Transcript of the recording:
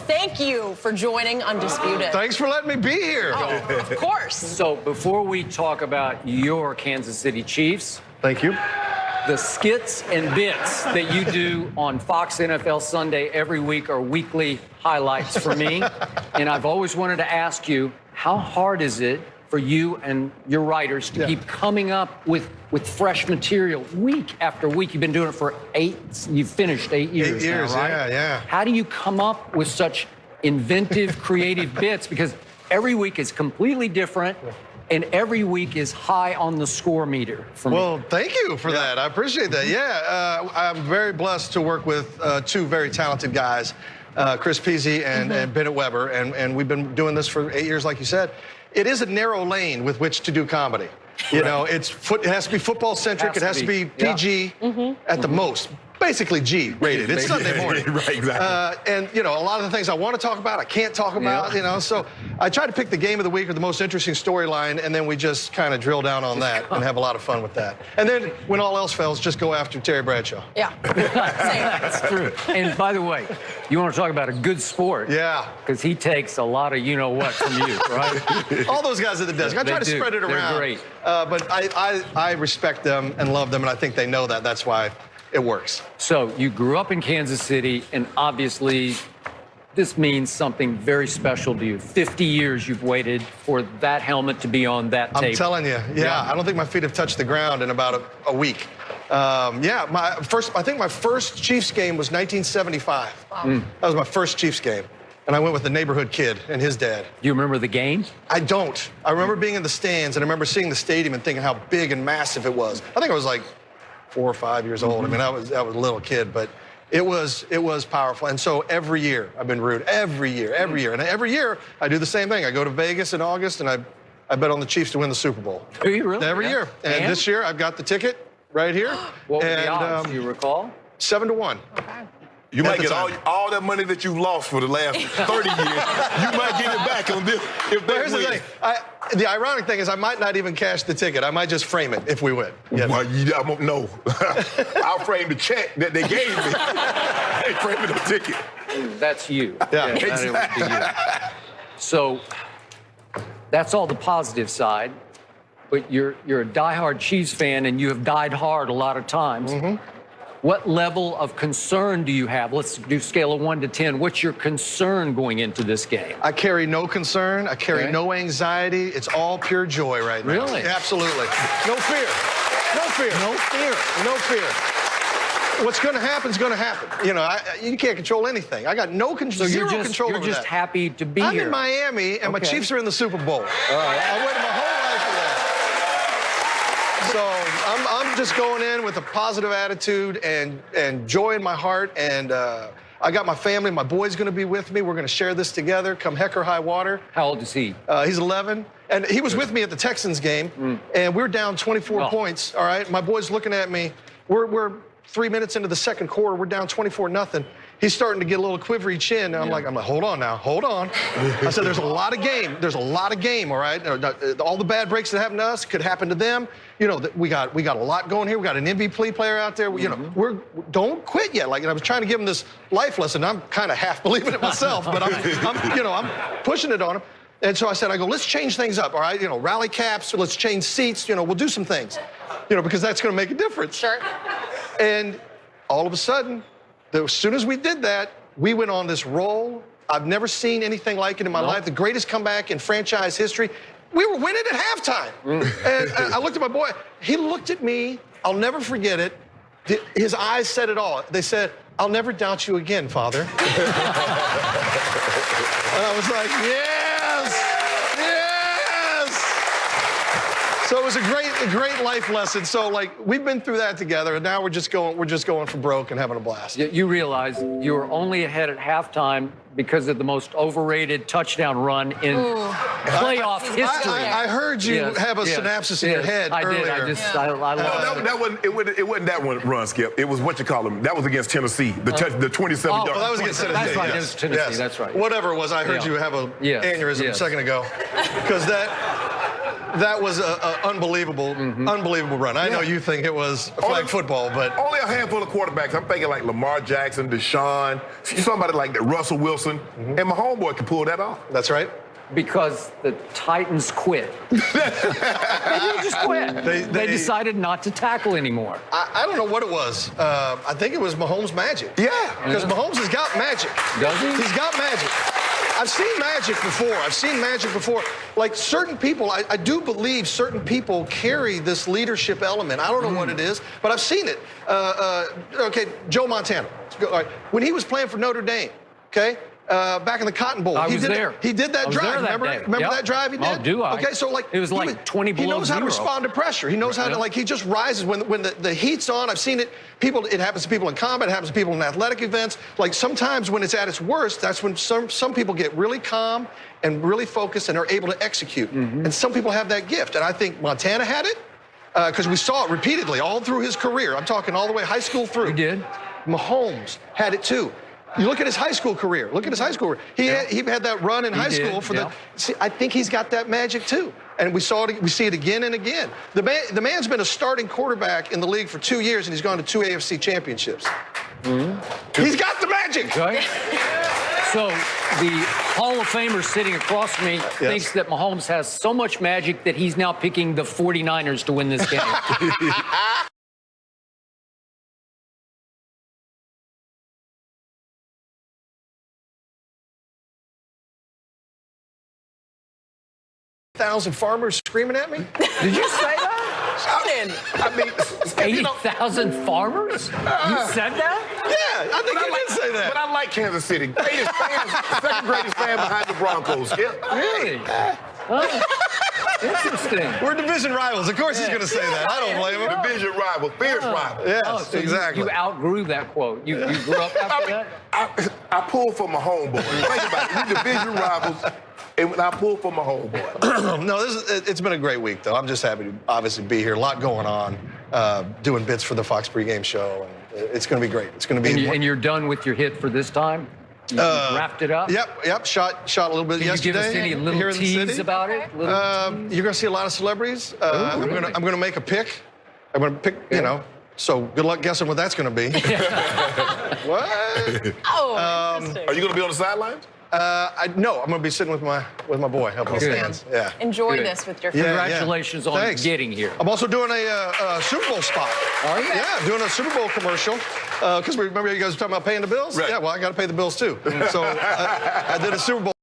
thank you for joining Undisputed. Thanks for letting me be here. Oh, of course. So before we talk about your Kansas City Chiefs, Thank you. the skits and bits that you do on Fox NFL Sunday every week are weekly highlights for me. And I've always wanted to ask you, how hard is it for you and your writers to keep coming up with fresh material week after week? You've been doing it for you've finished 8 years, 8 years now, right? yeah. How do you come up with such inventive, creative bits? Because every week is completely different, and every week is high on the score meter for me. Well, thank you for that. I appreciate that. Yeah, I'm very blessed to work with two very talented guys, Chris Peasy and Bennett Weber, and we've been doing this for 8 years, like you said. It is a narrow lane with which to do comedy. You know, it has to be football-centric. It has to be PG at the most. Basically G rated. It's Sunday morning. Right, exactly. And, you know, a lot of the things I want to talk about, I can't talk about, you know. So I try to pick the game of the week or the most interesting storyline, and then we just kind of drill down on that and have a lot of fun with that. And then when all else fails, just go after Terry Bradshaw. Yeah. That's true. And by the way, you want to talk about a good sport. Yeah. Because he takes a lot of you-know-what from you, right? All those guys at the desk. I try to spread it around. They're great. But I respect them and love them, and I think they know that. That's why it works. So you grew up in Kansas City, and obviously this means something very special to you. 50 years you've waited for that helmet to be on that tape. I'm telling you, yeah. I don't think my feet have touched the ground in about a week. I think my first Chiefs game was 1975. Wow. That was my first Chiefs game. And I went with the neighborhood kid and his dad. Do you remember the game? I don't. I remember being in the stands, and I remember seeing the stadium and thinking how big and massive it was. I think I was like 4 or 5 years old. I mean, I was a little kid, but it was powerful. And so every year I've been rooting. Every year. And every year I do the same thing. I go to Vegas in August, and I bet on the Chiefs to win the Super Bowl. Do you really? Every year. And this year I've got the ticket right here. What were the odds, do you recall? 7-1. Okay. You might get all that money that you've lost for the last 30 years. You might get it back on this if they Here's win. the thing. The ironic thing is I might not even cash the ticket. I might just frame it if we win. Yeah. Well, I won't know. I'll frame the check that they gave me. I ain't framing the ticket. That's you. Yeah. That would be you. So that's all the positive side. But you're a diehard Chiefs fan, and you have died hard a lot of times. What level of concern do you have? Let's do scale of 1 to 10. What's your concern going into this game? I carry no concern. I carry no anxiety. It's all pure joy right now. Really? Absolutely. No fear. No fear. No fear. No fear. What's going to happen is going to happen. You know, you can't control anything. I got no So zero control over that. You're just happy to be I'm here. in Miami, and my Chiefs are in the Super Bowl. All right. I waited my whole life for that. So I'm just going in with a positive attitude and joy in my heart, and I got my family. My boy's going to be with me. We're going to share this together, come heck or high water. How old is he? He's 11, and he was with me at the Texans game, and we're down 24 points. All right, my boy's looking at me. We're 3 minutes into the second quarter. We're down 24-0. He's starting to get a little quivery chin, and I'm like, hold on now, hold on. I said, there's a lot of game. There's a lot of game, all right? All the bad breaks that happen to us could happen to them. You know, we got a lot going here. We got an MVP player out there. You know, don't quit yet. Like, I was trying to give him this life lesson. I'm kind of half believing it myself, but I'm pushing it on him. And so I said, let's change things up, all right? You know, rally caps, let's change seats. You know, we'll do some things, you know, because that's going to make a difference. Sure. And all of a sudden, as soon as we did that, we went on this roll. I've never seen anything like it in my life. The greatest comeback in franchise history. We were winning at halftime. And I looked at my boy. He looked at me. I'll never forget it. His eyes said it all. They said, "I'll never doubt you again, Father." And I was like, yes, yes. So it was a great life lesson. So, like, we've been through that together, and now we're just going for broke and having a blast. You realize you were only ahead at halftime because of the most overrated touchdown run in playoff history. I heard you have a synopsis in your head earlier. I love it. It wasn't that one run, Skip. It was what you call them. That was against Tennessee. The 27-yard. Oh, that was against Tennessee. That's right, yes. against Tennessee. Yes. That's right. Whatever it was, I heard you have a aneurysm a second ago. Because That was an unbelievable, unbelievable run. I know you think it was flag football, but only a handful of quarterbacks. I'm thinking like Lamar Jackson, Deshaun, somebody like that, Russell Wilson, and my homeboy can pull that off. that's right. Because the Titans quit. They didn't just quit. They decided not to tackle anymore. I don't know what it was. I think it was Mahomes' magic. Yeah. Because Mahomes has got magic. Does he? He's got magic. I've seen magic before. Like certain people, I do believe certain people carry this leadership element. I don't know what it is, but I've seen it. Okay, Joe Montana. All right. When he was playing for Notre Dame, okay, back in the Cotton Bowl. I was there. He did that drive. Remember that drive he did? Oh, do I? Okay, so like it was like 20 below He knows how to zero. respond to pressure. He knows how to he just rises when the heat's on. I've seen it. It happens to people in combat. It happens to people in athletic events. Like sometimes when it's at its worst, that's when some people get really calm and really focused and are able to execute. And some people have that gift. And I think Montana had it because we saw it repeatedly all through his career. I'm talking all the way high school through. He did. Mahomes had it too. You look at his high school career. He had that run in high school for the. See, I think he's got that magic too, and we see it again and again. The man's been a starting quarterback in the league for 2 years, and he's gone to 2 AFC championships. He's got the magic. Okay. So the Hall of Famer sitting across from me thinks that Mahomes has so much magic that he's now picking the 49ers to win this game. Thousand farmers screaming at me. Did you say that? I mean, 80,000 farmers? You said that? Yeah, I think I did say that. But I like Kansas City. Greatest fan, second greatest fan behind the Broncos. Yeah. Really? Oh, interesting. We're division rivals. Of course he's going to say that. I don't blame him. Division rival, fierce rival. Yes, Oh, so exactly. You outgrew that quote. You grew up after that? I pulled for my homeboy. Think about it. We division rivals, and I pulled for my homeboy. No, it's been a great week, though. I'm just happy to obviously be here. A lot going on, doing bits for the Fox pregame show, and it's going to be great. It's going to be. And you're done with your hit for this time? You wrapped it up? Yep. Shot a little bit Can yesterday. you give us any here little in the tease city. about it? You're going to see a lot of celebrities. really? I'm going to make a pick. I'm going to pick. You know. So good luck guessing what that's going to be. What? Oh, interesting. Are you going to be on the sidelines? No, I'm going to be sitting with my boy helping the Good. stands. Yeah. Enjoy Good. this with your Yeah, friends. Congratulations on Thanks. getting here. I'm also doing a Super Bowl spot. Are you? Yeah, doing a Super Bowl commercial. Because remember you guys were talking about paying the bills? Right. Yeah, well, I got to pay the bills too. So I did a Super Bowl.